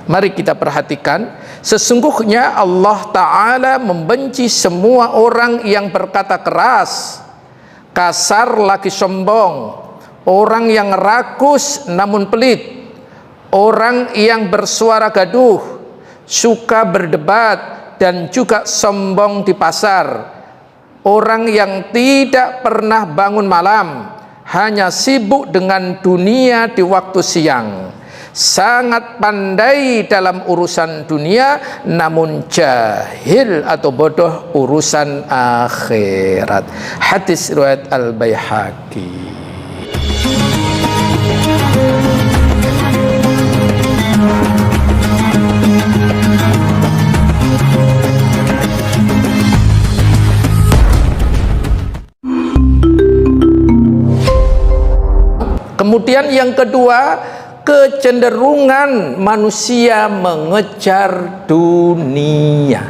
Mari kita perhatikan, sesungguhnya Allah Ta'ala membenci semua orang yang berkata keras, kasar lagi sombong, orang yang rakus namun pelit, orang yang bersuara gaduh, suka berdebat, dan juga sombong di pasar, orang yang tidak pernah bangun malam, hanya sibuk dengan dunia di waktu siang, sangat pandai dalam urusan dunia namun jahil atau bodoh urusan akhirat. Hadis riwayat Al-Baihaqi. Kemudian yang kedua, kecenderungan manusia mengejar dunia.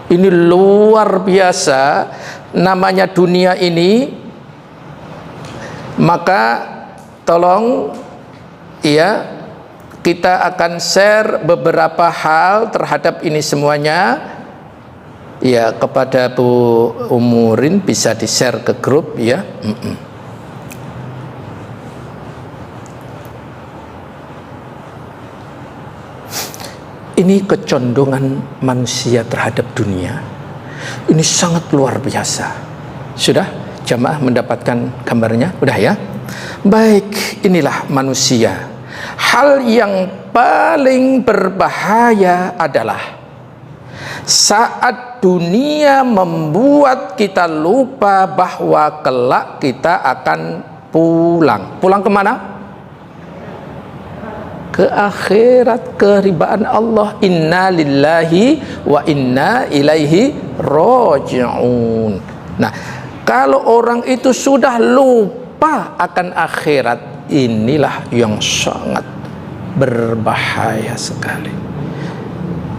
Ini luar biasa, namanya dunia ini. Maka tolong ya, kita akan share beberapa hal terhadap ini semuanya ya, kepada Bu Umurin, bisa di share ke grup ya. Ini kecondongan manusia terhadap dunia, ini sangat luar biasa. Sudah jamaah mendapatkan gambarnya? Udah ya? Baik, inilah manusia. Hal yang paling berbahaya adalah saat dunia membuat kita lupa bahwa kelak kita akan pulang. Pulang kemana? Ke akhirat, keribaan Allah. Inna lillahi wa inna ilaihi raji'un. Nah, kalau orang itu sudah lupa akan akhirat, inilah yang sangat berbahaya sekali.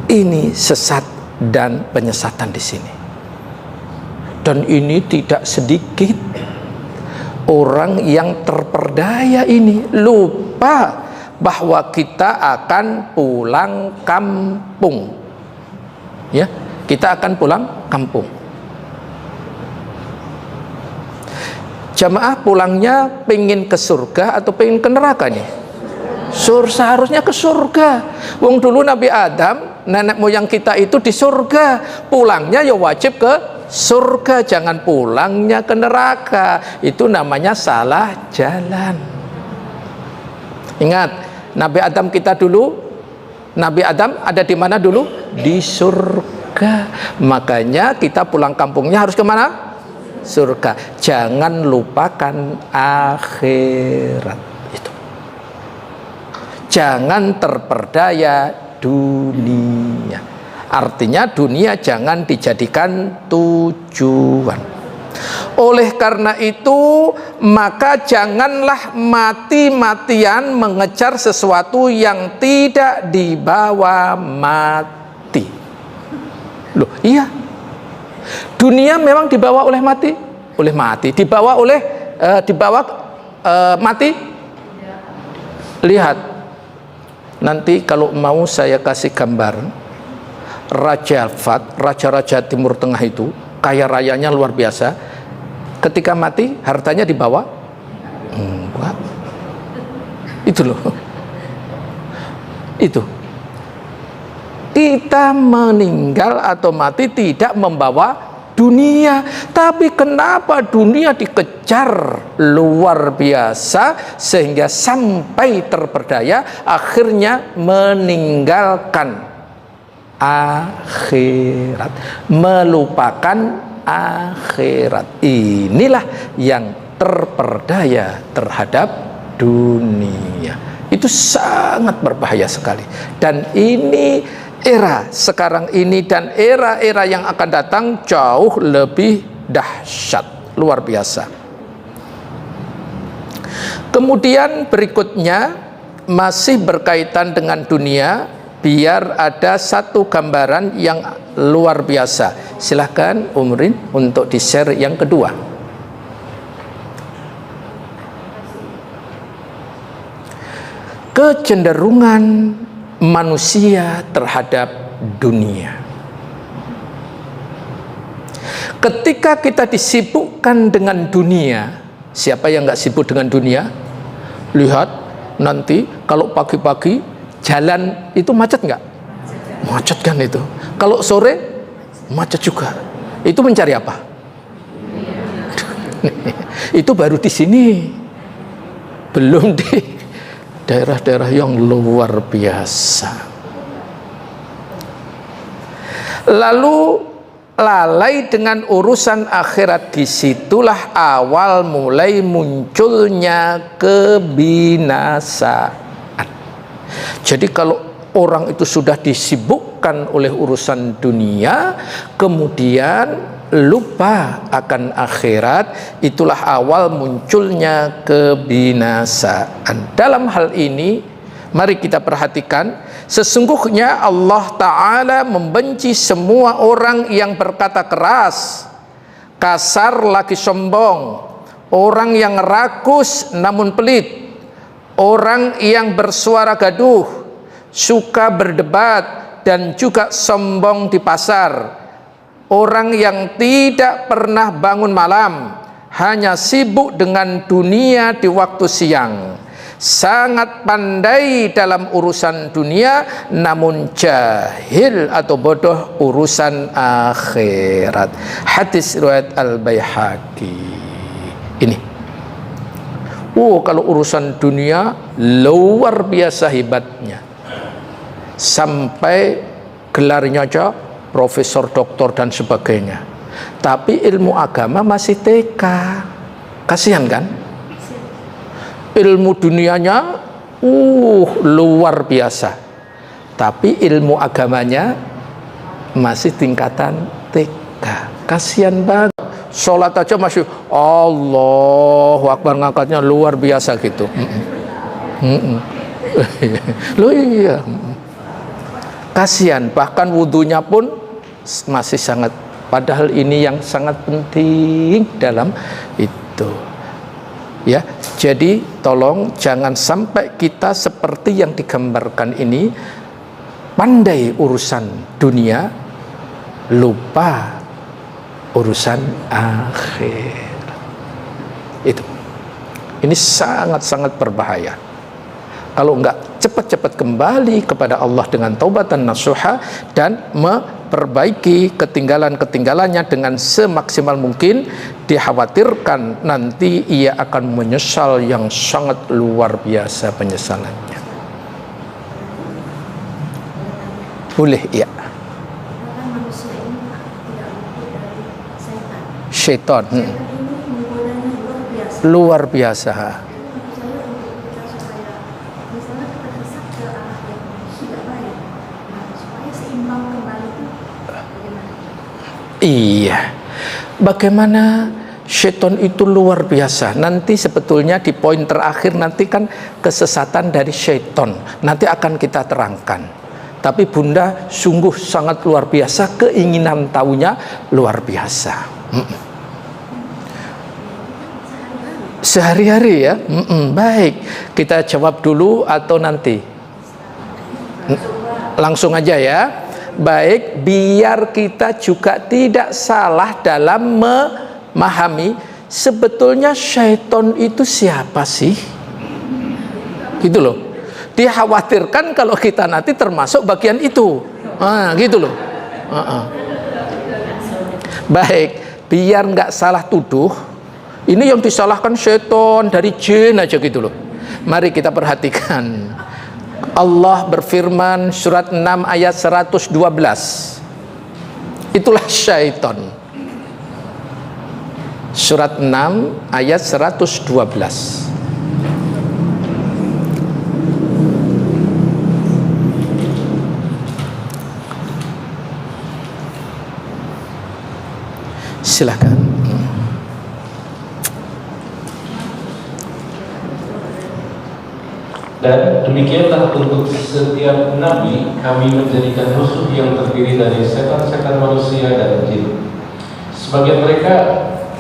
Ini sesat dan penyesatan di sini. Dan ini tidak sedikit orang yang terperdaya ini lupa bahwa kita akan pulang kampung. Ya, kita akan pulang kampung. Jamaah pulangnya pengen ke surga atau pengen ke neraka nih? Seharusnya ke surga. Wong dulu Nabi Adam, nenek moyang kita itu di surga, pulangnya ya wajib ke surga, jangan pulangnya ke neraka. Itu namanya salah jalan. Ingat, Nabi Adam kita dulu, Nabi Adam ada di mana dulu? Di surga. Makanya kita pulang kampungnya harus kemana? Surga. Jangan lupakan akhirat itu. Jangan terperdaya dunia. Artinya dunia jangan dijadikan tujuan. Oleh karena itu, maka janganlah mati-matian mengejar sesuatu yang tidak dibawa mati. Loh, iya. Dunia memang dibawa oleh mati, dibawa oleh mati. Lihat. Nanti kalau mau saya kasih gambar Raja Fat, raja-raja Timur Tengah itu, kaya rayanya luar biasa. Ketika mati, hartanya dibawa? Enggak. Itu loh. Itu. Kita meninggal atau mati tidak membawa dunia. Tapi kenapa dunia dikejar luar biasa sehingga sampai terperdaya, akhirnya meninggalkan akhirat, melupakan akhirat. Inilah yang terperdaya terhadap dunia. Itu sangat berbahaya sekali. Dan ini era sekarang ini dan era-era yang akan datang jauh lebih dahsyat, luar biasa. Kemudian berikutnya masih berkaitan dengan dunia, biar ada satu gambaran yang luar biasa. Silahkan Umrin untuk di-share yang kedua. Kecenderungan manusia terhadap dunia. Ketika kita disibukkan dengan dunia, siapa yang nggak sibuk dengan dunia? Lihat nanti kalau pagi-pagi jalan itu macet nggak? Macet kan itu. Kalau sore macet juga. Itu mencari apa? Itu baru di sini, belum di daerah-daerah yang luar biasa. Lalu lalai dengan urusan akhirat, disitulah awal mulai munculnya kebinasaan. Jadi kalau orang itu sudah disibukkan oleh urusan dunia, kemudian lupa akan akhirat, itulah awal munculnya kebinasaan. Dalam hal ini mari kita perhatikan, sesungguhnya Allah Ta'ala membenci semua orang yang berkata keras, kasar lagi sombong, orang yang rakus namun pelit, orang yang bersuara gaduh, suka berdebat dan juga sombong di pasar, orang yang tidak pernah bangun malam, hanya sibuk dengan dunia di waktu siang, sangat pandai dalam urusan dunia namun jahil atau bodoh urusan akhirat. Hadis riwayat Al-Baihaqi. Ini kalau urusan dunia luar biasa hebatnya, sampai gelarnya aja profesor, doktor dan sebagainya, tapi ilmu agama masih TK. Kasihan kan? Ilmu dunianya luar biasa, tapi ilmu agamanya masih tingkatan TK. Kasihan banget. Sholat aja masih Allahu Akbar, ngangkatnya luar biasa gitu. Loh iya, kasihan. Bahkan wudhunya pun masih sangat, padahal ini yang sangat penting dalam itu. Ya, jadi tolong jangan sampai kita seperti yang digambarkan ini, pandai urusan dunia, lupa urusan akhir. Itu. Ini sangat-sangat berbahaya. Kalau enggak cepat-cepat kembali kepada Allah dengan taubatan nasuha dan memperbaiki ketinggalan-ketinggalannya dengan semaksimal mungkin, dikhawatirkan nanti ia akan menyesal yang sangat luar biasa penyesalannya. Boleh ya. Syaitan luar biasa. Iya, bagaimana syaitan itu luar biasa. Nanti sebetulnya di poin terakhir nanti kan kesesatan dari syaitan, nanti akan kita terangkan. Tapi Bunda sungguh sangat luar biasa, keinginan tahunya luar biasa. Sehari-hari ya. Baik, kita jawab dulu atau nanti? Langsung aja ya. Baik, biar kita juga tidak salah dalam memahami sebetulnya syaitan itu siapa sih? Gitu loh. Dikhawatirkan kalau kita nanti termasuk bagian itu. Gitu loh. Baik, biar nggak salah tuduh, ini yang disalahkan syaitan dari jin aja gitu loh. Mari kita perhatikan. Allah berfirman surat 6 ayat 112. Itulah syaitan. Surat 6 ayat 112. Silakan. Dan demikianlah untuk setiap nabi kami menjadikan musuh yang terdiri dari setan-setan manusia dan jin. Sebagian mereka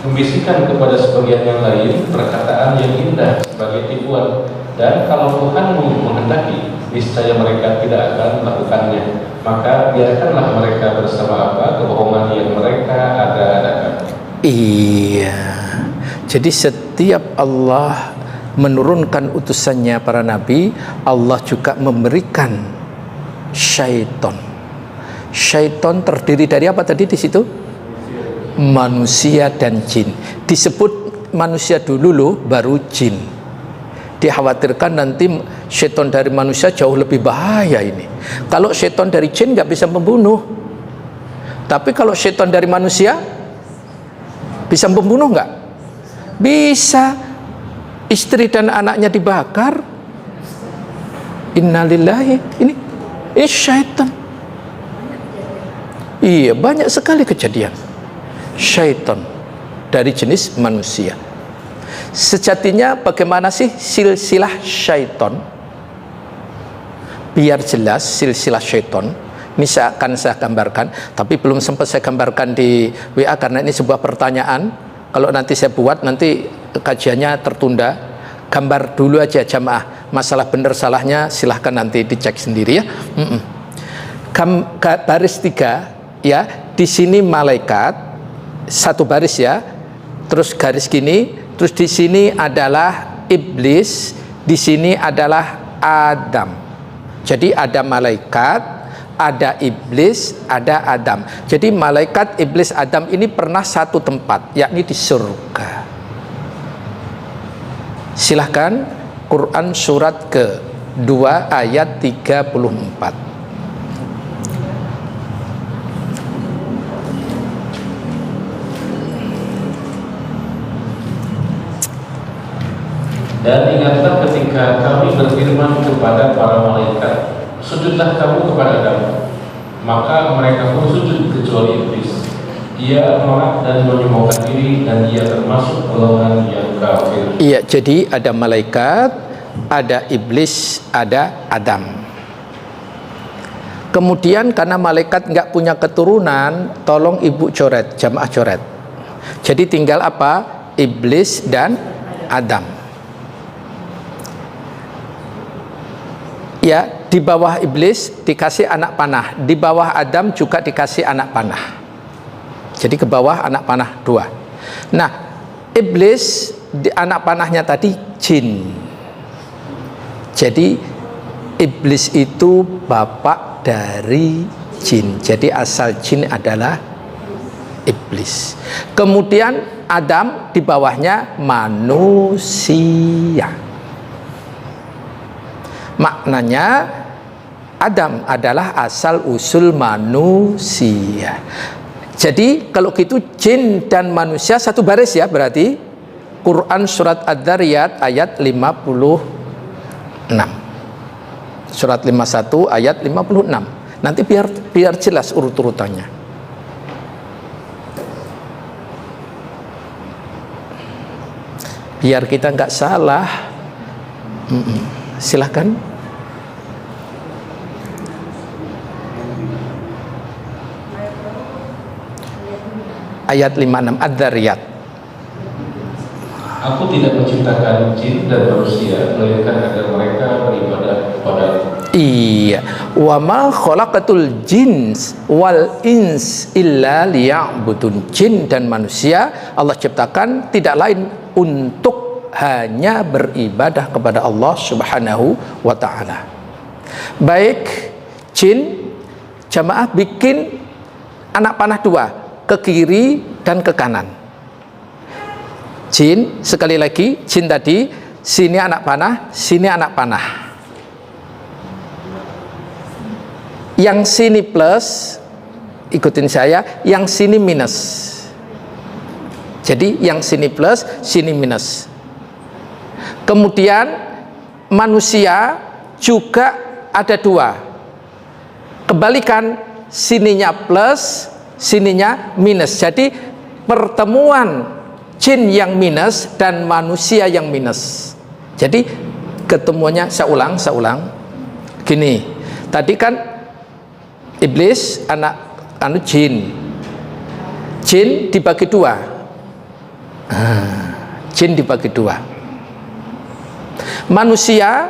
membisikkan kepada sebagian yang lain perkataan yang indah sebagai tipuan, dan kalau Tuhanmu menghendaki niscaya mereka tidak akan melakukannya. Maka biarkanlah mereka bersama apa kebohongan yang mereka ada-adakan. Iya. Jadi setiap Allah menurunkan utusannya para nabi, Allah juga memberikan syaitan. Syaitan terdiri dari apa tadi di situ? Manusia dan jin. Disebut manusia dulu loh, baru jin. Dikhawatirkan nanti syaitan dari manusia jauh lebih bahaya ini. Kalau syaitan dari jin nggak bisa membunuh, tapi kalau syaitan dari manusia bisa membunuh nggak? Bisa. Istri dan anaknya dibakar. Innalillahi. Ini syaitan. Iya, banyak sekali kejadian syaitan dari jenis manusia. Sejatinya bagaimana sih silsilah syaitan? Biar jelas silsilah syaitan, ini akan saya gambarkan, tapi belum sempat saya gambarkan di WA karena ini sebuah pertanyaan. Kalau nanti saya buat, nanti kajiannya tertunda. Gambar dulu aja jamaah. Masalah benar salahnya silahkan nanti dicek sendiri ya. Baris 3 ya, di sini malaikat satu baris ya, terus garis gini, terus di sini adalah iblis, di sini adalah Adam. Jadi ada malaikat, ada iblis, ada Adam. Jadi malaikat, iblis, Adam ini pernah satu tempat, yakni di surga. Silahkan Quran surat ke-2 ayat 34. Dan ingatlah ketika kami berfirman kepada para malaikat, sujudlah kamu kepada Adam. Maka mereka pun sujud kecuali iblis. Ia menolak dan menyombongkan diri, dan ia termasuk golongan yang kafir. Iya, jadi ada malaikat, ada iblis, ada Adam. Kemudian karena malaikat nggak punya keturunan, tolong ibu coret, jamaah coret. Jadi tinggal apa? Iblis dan Adam. Ya, di bawah iblis dikasih anak panah, di bawah Adam juga dikasih anak panah. Jadi ke bawah anak panah 2. Nah, iblis di anak panahnya tadi jin. Jadi iblis itu bapak dari jin. Jadi asal jin adalah iblis. Kemudian Adam di bawahnya manusia. Maknanya Adam adalah asal usul manusia. Jadi kalau gitu jin dan manusia satu baris ya, berarti Quran surat Ad-Dzariyat ayat 56. Surat 51 ayat 56. Nanti biar jelas urut-urutannya. Biar kita nggak salah. Silahkan. Ayat 56 Ad-Dzariyat. Aku tidak menciptakan jin dan manusia melainkan agar mereka beribadah kepada-Ku. Iya, wa ma khalaqatul jins wal ins illa liya'budun. Jin dan manusia Allah ciptakan tidak lain untuk hanya beribadah kepada Allah Subhanahu wa taala. Baik, jin jamaah bikin anak panah 2, ke kiri dan ke kanan. Jin, sekali lagi, jin tadi sini anak panah, sini anak panah. Yang sini plus, ikutin saya, yang sini minus. Jadi yang sini plus, sini minus. Kemudian manusia juga ada 2. Kebalikan, sininya plus, sininya minus. Jadi pertemuan jin yang minus dan manusia yang minus. Jadi ketemuannya, saya ulang gini. Tadi kan iblis anak jin dibagi 2. Jin dibagi 2. Manusia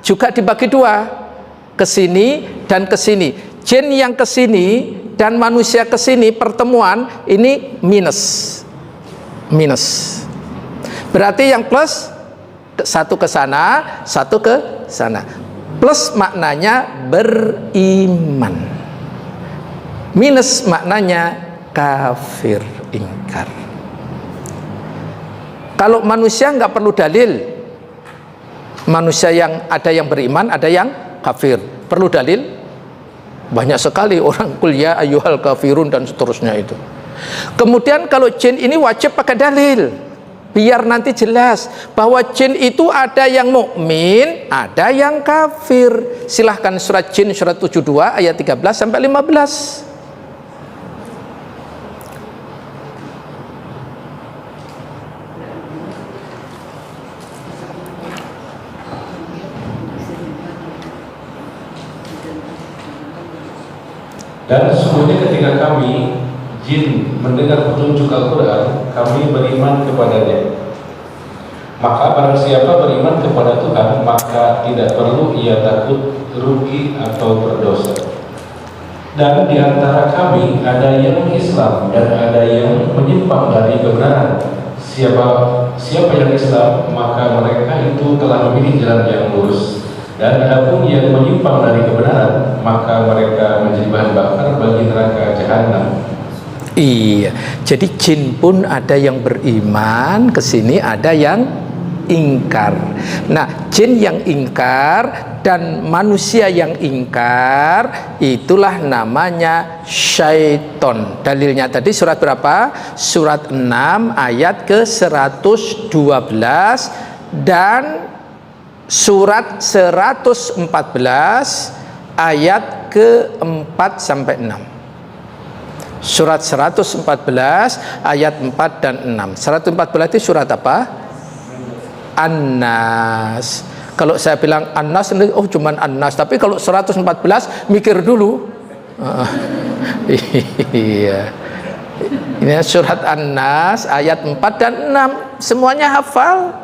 juga dibagi 2. kesini dan kesini. Jin yang kesini dan manusia kesini pertemuan ini minus. Berarti yang plus satu ke sana, satu ke sana. Plus maknanya beriman. Minus maknanya kafir, ingkar. Kalau manusia nggak perlu dalil. Manusia yang ada yang beriman, ada yang kafir. Perlu dalil? Banyak sekali orang kuliah ayyuhal kafirun dan seterusnya itu. Kemudian kalau jin ini wajib pakai dalil. Biar nanti jelas bahwa jin itu ada yang mukmin, ada yang kafir. Silahkan surat Jin surat 72 ayat 13 sampai 15. Dan sesungguhnya ketika kami jin mendengar petunjuk Al-Quran, kami beriman kepadanya. Maka barang siapa beriman kepada Tuhan, maka tidak perlu ia takut rugi atau berdosa. Dan di antara kami ada yang Islam dan ada yang menyimpang dari kebenaran. Siapa yang Islam, maka mereka itu telah memilih jalan yang lurus. Dan adapun yang menyimpang dari kebenaran, maka mereka menjadi bahan bakar bagi neraka jahanam. Iya, jadi jin pun ada yang beriman, kesini ada yang ingkar. Nah, jin yang ingkar dan manusia yang ingkar itulah namanya syaiton. Dalilnya tadi surat berapa? Surat 6 ayat ke 112 dan surat 114 ayat ke 4 sampai 6. Surat 114 ayat 4 dan 6. 114 itu surat apa? An-Nas. Kalau saya bilang An-Nas, oh cuman An-Nas. Tapi kalau 114 mikir dulu. Iya. Ini surat An-Nas ayat 4 dan 6. Semuanya hafal.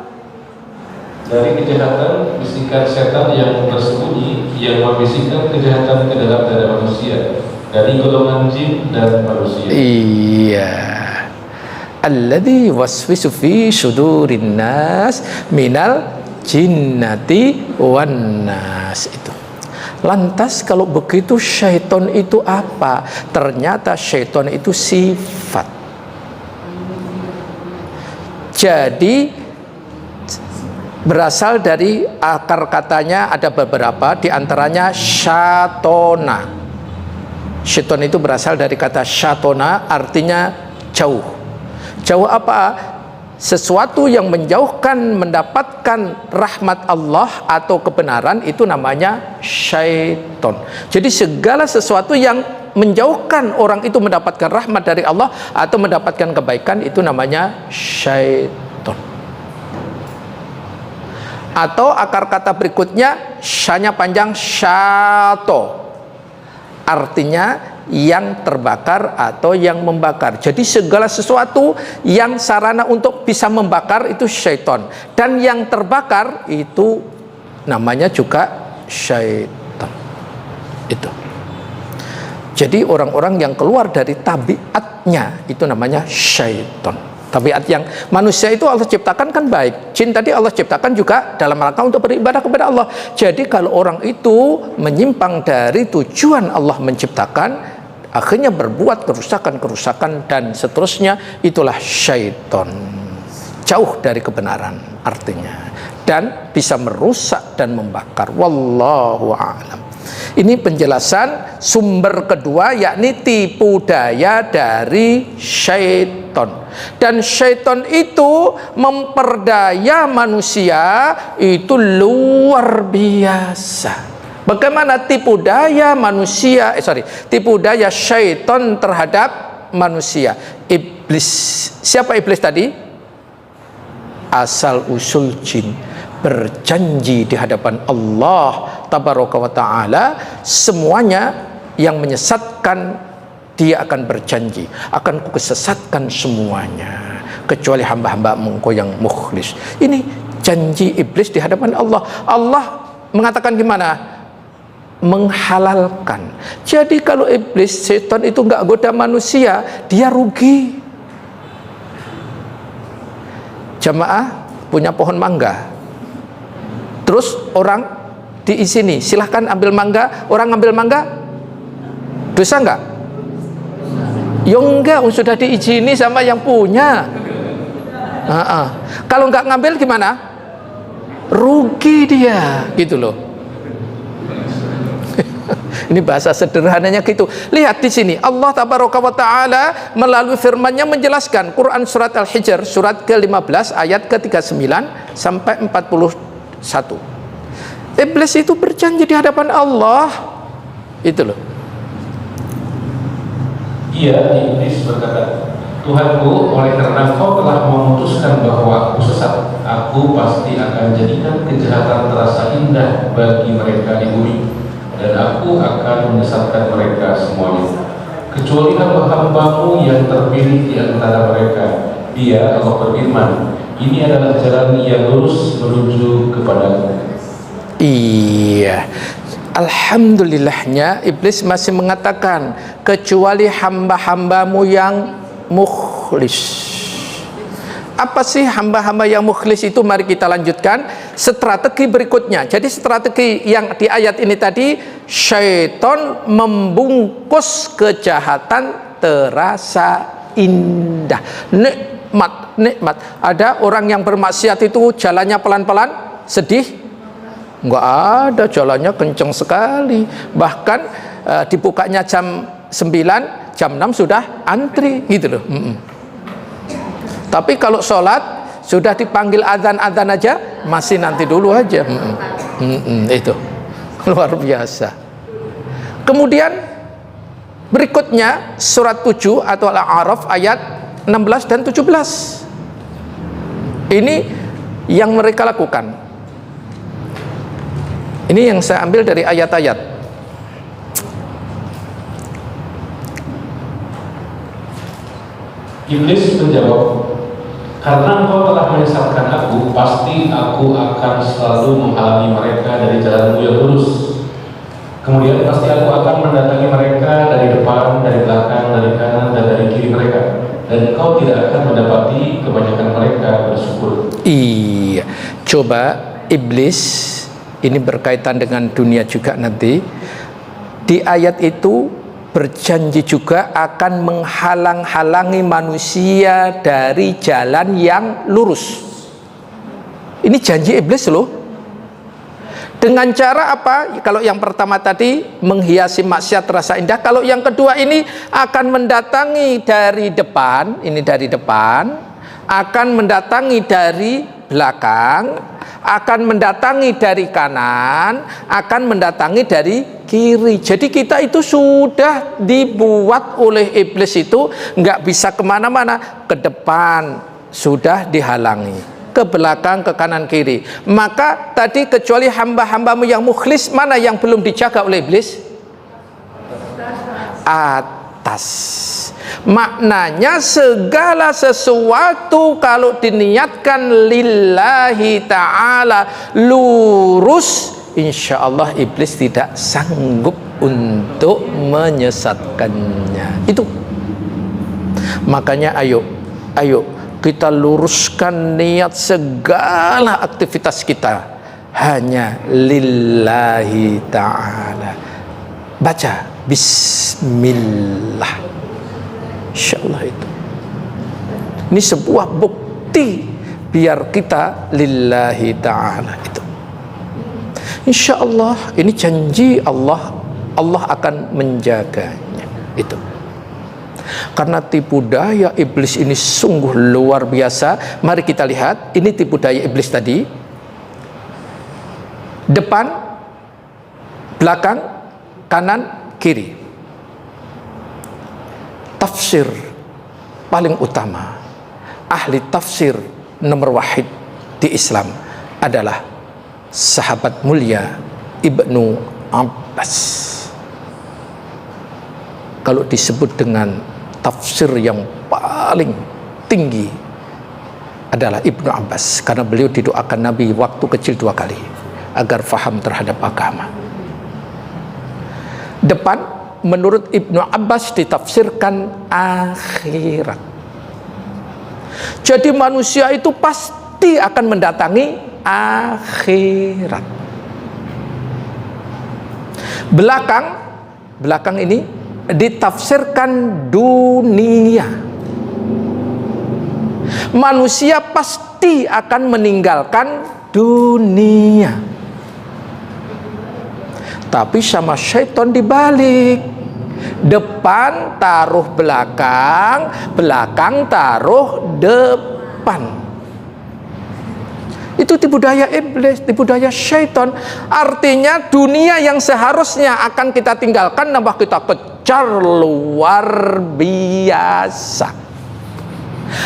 Dari kejahatan bisikan setan yang tersembunyi, yang membisikkan kejahatan ke dalam dada manusia, dari golongan jin dan manusia. Iya. Alladzi waswisu fi sudurin nas minal jinnati wan nas. Itu. Lantas kalau begitu syaiton itu apa? Ternyata syaiton itu sifat. Jadi berasal dari akar katanya ada beberapa, diantaranya syatona. Syaiton itu berasal dari kata syatona, artinya jauh. Jauh apa? Sesuatu yang menjauhkan mendapatkan rahmat Allah atau kebenaran itu namanya syaiton. Jadi segala sesuatu yang menjauhkan orang itu mendapatkan rahmat dari Allah atau mendapatkan kebaikan itu namanya syaiton. Atau akar kata berikutnya syanya panjang syato, artinya yang terbakar atau yang membakar. Jadi segala sesuatu yang sarana untuk bisa membakar itu syaiton, dan yang terbakar itu namanya juga syaiton. Itu. Jadi orang-orang yang keluar dari tabiatnya itu namanya syaiton. Tabiat yang manusia itu Allah ciptakan kan baik. Jin tadi Allah ciptakan juga dalam rangka untuk beribadah kepada Allah. Jadi kalau orang itu menyimpang dari tujuan Allah menciptakan, akhirnya berbuat kerusakan-kerusakan dan seterusnya, itulah syaiton. Jauh dari kebenaran artinya, dan bisa merusak dan membakar. Wallahu a'lam. Ini penjelasan sumber kedua, yakni tipu daya dari syaiton. Dan syaiton itu memperdaya manusia itu luar biasa. Bagaimana tipu daya manusia, tipu daya syaiton terhadap manusia? Iblis. Siapa iblis tadi? Asal usul jin. Berjanji di hadapan Allah tabaraka wa ta'ala, semuanya yang menyesatkan dia akan berjanji, akan kesesatkan semuanya kecuali hamba-hamba-Mu Engkau yang mukhlis. Ini janji iblis di hadapan Allah. Allah mengatakan gimana? menghalalkan. Jadi kalau iblis, setan itu nggak goda manusia, dia rugi. Jamaah punya pohon mangga, terus orang diizini silahkan ambil mangga, orang ngambil mangga, dosa nggak? Ya enggak, sudah diizini sama yang punya. Kalau nggak ngambil gimana? Rugi dia, gitu loh. Ini bahasa sederhananya gitu. Lihat di sini Allah tabaraka wa taala melalui firman-Nya menjelaskan. Quran surat Al-Hijr surat ke-15 ayat ke-39 sampai 41. Iblis itu berjanji di hadapan Allah. Itu loh. Ia, iblis berkata, Tuhanku, oleh karena Kau telah memutuskan bahwa aku sesat, aku pasti akan jadikan kejahatan terasa indah bagi mereka di bumi, dan aku akan menyesatkan mereka semuanya, kecuali hamba-Hambamu yang terpilih di antara mereka. Dia, Allah berfirman, ini adalah jalan yang lurus menuju kepadaku. Iya, alhamdulillahnya iblis masih mengatakan kecuali hamba-hambamu yang mukhlis. Apa sih hamba-hamba yang mukhlis itu? Mari kita lanjutkan strategi berikutnya. Jadi strategi yang di ayat ini tadi, syaitan membungkus kejahatan terasa indah, nikmat. Ada orang yang bermaksiat itu jalannya pelan-pelan, sedih? Enggak ada, jalannya kenceng sekali. Bahkan dibukanya jam 9, jam 6 sudah antri gitu loh. Tapi kalau sholat sudah dipanggil azan-azan aja masih nanti dulu aja. Itu luar biasa. Kemudian berikutnya surat 7 atau Al-A'raf ayat 16 dan 17. Ini yang mereka lakukan. Ini yang saya ambil dari ayat-ayat. Iblis menjawab, karena Engkau telah menyesatkan aku, pasti aku akan selalu menghalangi mereka dari jalanmu yang lurus. Kemudian pasti aku akan mendatangi mereka dari depan, dari belakang, dari kanan, dan dari kiri mereka. Dan Engkau tidak akan mendapati kebanyakan mereka bersyukur. Iya, coba iblis ini berkaitan dengan dunia juga nanti. Di ayat itu berjanji juga akan menghalang-halangi manusia dari jalan yang lurus. Ini janji iblis loh. Dengan cara apa? Kalau yang pertama tadi menghiasi maksiat terasa indah, kalau yang kedua ini akan mendatangi dari depan, ini dari depan, akan mendatangi dari belakang, akan mendatangi dari kanan, akan mendatangi dari kiri. Jadi kita itu sudah dibuat oleh iblis itu nggak bisa kemana-mana. Ke depan sudah dihalangi, ke belakang, ke kanan, kiri. Maka tadi kecuali hamba-hambamu yang mukhlis, mana yang belum dijaga oleh iblis? Atas. Maknanya segala sesuatu kalau diniatkan lillahi ta'ala lurus, insya Allah iblis tidak sanggup untuk menyesatkannya. Itu makanya ayo kita luruskan niat segala aktivitas kita hanya lillahi ta'ala. Baca bismillah, insyaallah. Itu ini sebuah bukti biar kita lillahi ta'ala. Itu insyaallah, ini janji Allah akan menjaganya. Itu karena tipu daya iblis ini sungguh luar biasa. Mari kita lihat, ini tipu daya iblis tadi. Depan, belakang, kanan, kiri. Tafsir paling utama, ahli tafsir nomor wahid di Islam adalah sahabat mulia Ibnu Abbas. Kalau disebut dengan tafsir yang paling tinggi adalah Ibnu Abbas, karena beliau didoakan Nabi waktu kecil 2 kali agar faham terhadap agama. Depan menurut Ibnu Abbas ditafsirkan akhirat. Jadi manusia itu pasti akan mendatangi akhirat. Belakang ini ditafsirkan dunia. Manusia pasti akan meninggalkan dunia. Tapi sama syaitan dibalik. Depan taruh belakang, belakang taruh depan. Itu tipu daya iblis, tipu daya syaitan. Artinya dunia yang seharusnya akan kita tinggalkan, nambah kita kejar luar biasa.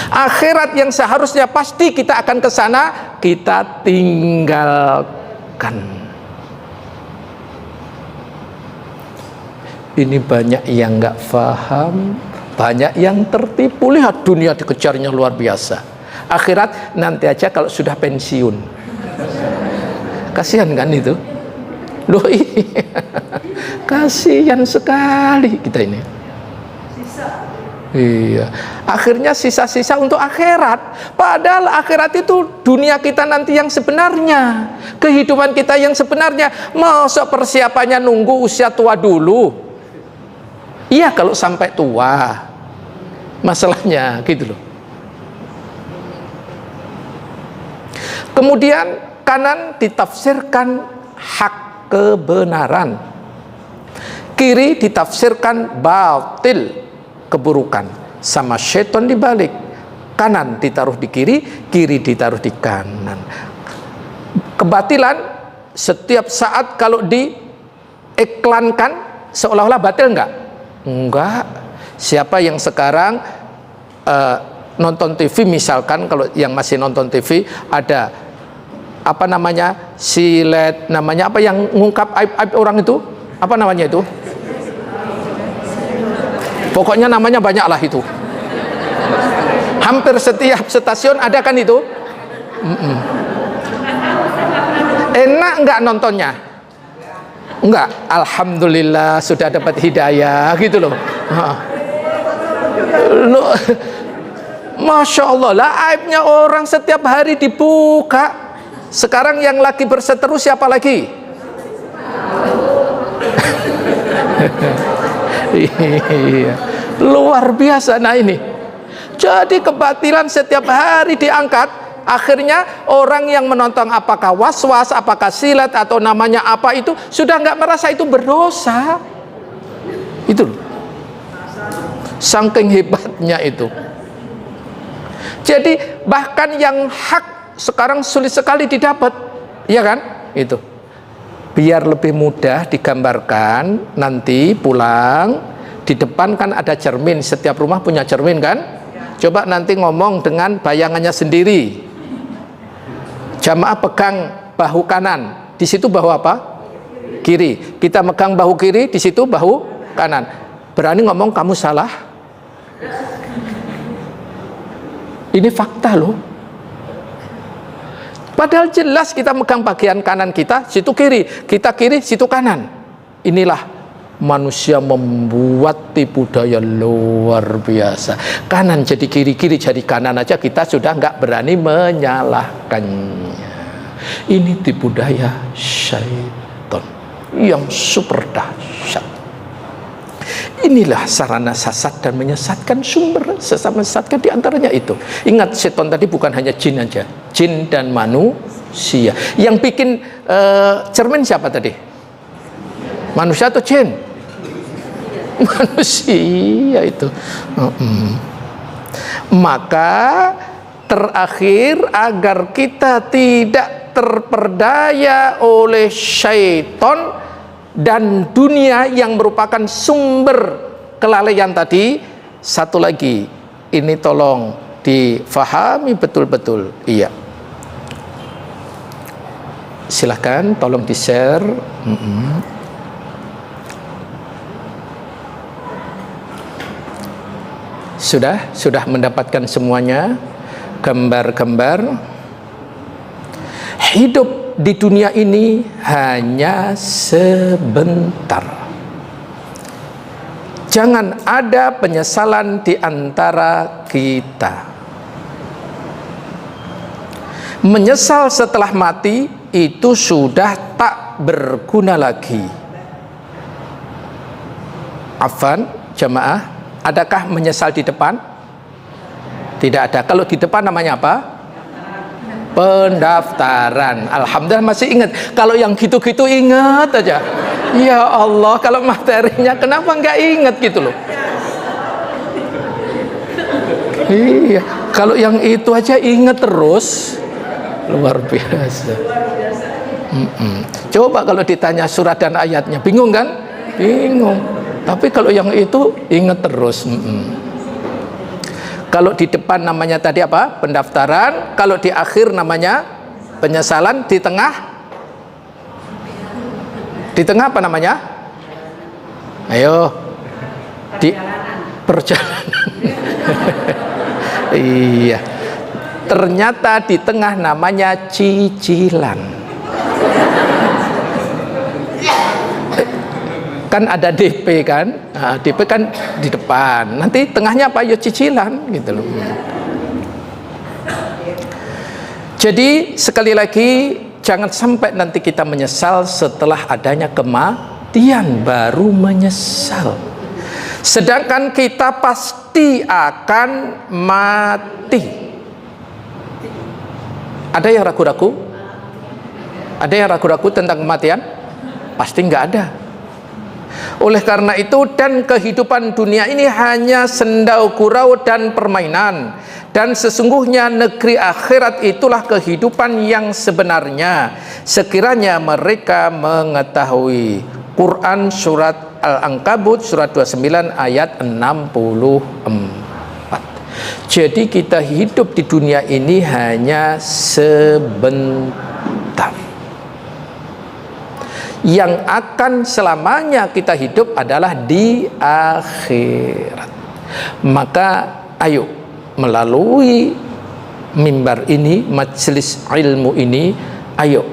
Akhirat yang seharusnya pasti kita akan ke sana, kita tinggalkan. Ini banyak yang nggak paham, banyak yang tertipu. Lihat dunia dikejarnya luar biasa. Akhirat nanti aja kalau sudah pensiun. Kasihan kan itu? Loh iya, kasihan sekali kita ini. Iya, akhirnya sisa-sisa untuk akhirat. Padahal akhirat itu dunia kita nanti yang sebenarnya, kehidupan kita yang sebenarnya. Masa persiapannya nunggu usia tua dulu? Iya, kalau sampai tua, masalahnya gitu loh. Kemudian kanan ditafsirkan hak, kebenaran. Kiri ditafsirkan batil, keburukan. Sama syaitan dibalik. Kanan ditaruh di kiri, kiri ditaruh di kanan. Kebatilan setiap saat kalau diiklankan seolah-olah batil enggak? Enggak. Siapa yang sekarang nonton TV, misalkan kalau yang masih nonton TV ada apa namanya, silet, namanya apa yang ngungkap aib-aib orang itu, apa namanya itu? Pokoknya namanya banyak lah itu. Hampir setiap stasiun ada kan itu. Enak nggak nontonnya? Enggak. Alhamdulillah sudah dapat hidayah gitu loh. Masya Allah lah, aibnya orang setiap hari dibuka. Sekarang yang lagi berseteru siapa lagi? Iya, luar biasa. Nah ini, jadi kebatilan setiap hari diangkat. Akhirnya orang yang menonton apakah was-was, apakah silat atau namanya apa itu, sudah nggak merasa itu berdosa. Itu saking hebatnya itu. Jadi bahkan yang hak sekarang sulit sekali didapat, ya kan? Itu. Biar lebih mudah digambarkan, nanti pulang di depan kan ada cermin, setiap rumah punya cermin kan? Coba nanti ngomong dengan bayangannya sendiri. Jamaah pegang bahu kanan, di situ bahu apa? Kiri. Kita megang bahu kiri, di situ bahu kanan. Berani ngomong kamu salah? Ini fakta loh. Padahal jelas kita megang bagian kanan kita, situ kiri, kita kiri, situ kanan. Inilah manusia membuat tipu daya luar biasa. Kanan jadi kiri, kiri jadi kanan aja kita sudah nggak berani menyalahkannya. Ini tipu daya syaitan yang super dahsyat. Inilah sarana sesat dan menyesatkan, sumber sesat menyesatkan diantaranya itu. Ingat, setan tadi bukan hanya jin aja, jin dan manusia. Yang bikin cermin siapa tadi? Manusia atau jin? Manusia itu. Maka terakhir, agar kita tidak terperdaya oleh syaitan dan dunia yang merupakan sumber kelalaian tadi, satu lagi, ini tolong difahami betul-betul. Iya, silahkan tolong di-share. Sudah mendapatkan semuanya, gambar-gambar. Hidup di dunia ini hanya sebentar. Jangan ada penyesalan di antara kita. Menyesal setelah mati itu sudah tak berguna lagi. Afwan, jamaah, adakah menyesal di depan? Tidak ada. Kalau di depan namanya apa? Pendaftaran. Alhamdulillah masih ingat. Kalau yang gitu-gitu ingat aja. Ya Allah, kalau materinya kenapa nggak ingat gitu loh? Iya, kalau yang itu aja ingat terus. Luar biasa. Coba kalau ditanya surat dan ayatnya, bingung kan? Bingung. Tapi kalau yang itu ingat terus. Kalau di depan namanya tadi apa? Pendaftaran. Kalau di akhir namanya penyesalan. Di tengah? Di tengah apa namanya? Ayo. Di perjalanan. Iya. Ternyata di tengah namanya cicilan. Kan ada DP kan? Nah, DP kan di depan. Nanti tengahnya apa? Ya cicilan gitu loh. Jadi sekali lagi jangan sampai nanti kita menyesal setelah adanya kematian baru menyesal. Sedangkan kita pasti akan mati. Ada yang ragu-ragu? Ada yang ragu-ragu tentang kematian? Pasti nggak ada. Oleh karena itu, dan kehidupan dunia ini hanya sendau gurau dan permainan, dan sesungguhnya negeri akhirat itulah kehidupan yang sebenarnya, sekiranya mereka mengetahui. Quran surat Al-Ankabut surat 29 ayat 64. Jadi kita hidup di dunia ini hanya sebentar. Yang akan selamanya kita hidup adalah di akhirat. Maka ayo melalui mimbar ini, majelis ilmu ini, ayo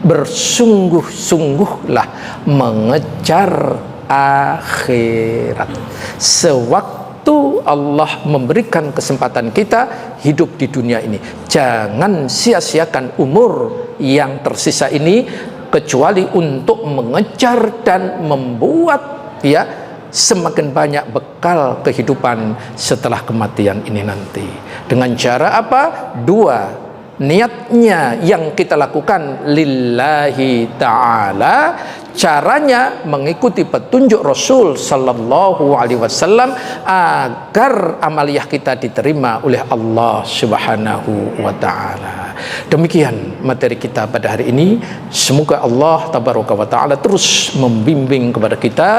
bersungguh-sungguhlah mengejar akhirat. Sewaktu Allah memberikan kesempatan kita hidup di dunia ini, jangan sia-siakan umur yang tersisa ini kecuali untuk mengejar dan membuat ya semakin banyak bekal kehidupan setelah kematian ini nanti. Dengan cara apa? Dua. Niatnya yang kita lakukan lillahi ta'ala, caranya mengikuti petunjuk Rasul sallallahu alaihi wasallam agar amaliyah kita diterima oleh Allah Subhanahu wa taala. Demikian materi kita pada hari ini. Semoga Allah tabaraka wa taala terus membimbing kepada kita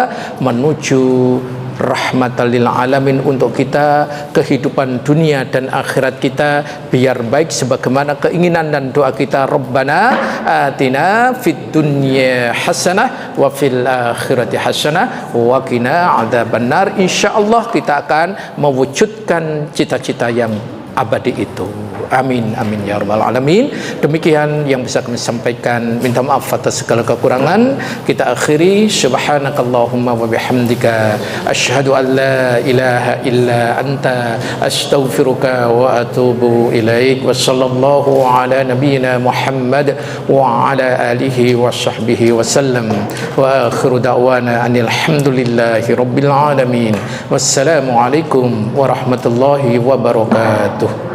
menuju rahmatan lil alamin untuk kita, kehidupan dunia dan akhirat kita biar baik sebagaimana keinginan dan doa kita. Rabbana atina fid dunya hasanah wa fil akhirati hasanah wa qina adzabannar. Insyaallah kita akan mewujudkan cita-cita yang abadi itu. Amin amin ya rabbal alamin. Demikian yang bisa kami sampaikan. Minta maaf atas segala kekurangan. Kita akhiri subhanakallahumma wa bihamdika asyhadu an la ilaha illa anta astaghfiruka wa atubu ilaik. Wa sallallahu ala nabiyyina Muhammad wa ala alihi wa sahbihi wa sallam. Wa akhiru da'wana anil hamdulillahi rabbil alamin. Wassalamu alaikum warahmatullahi wabarakatuh.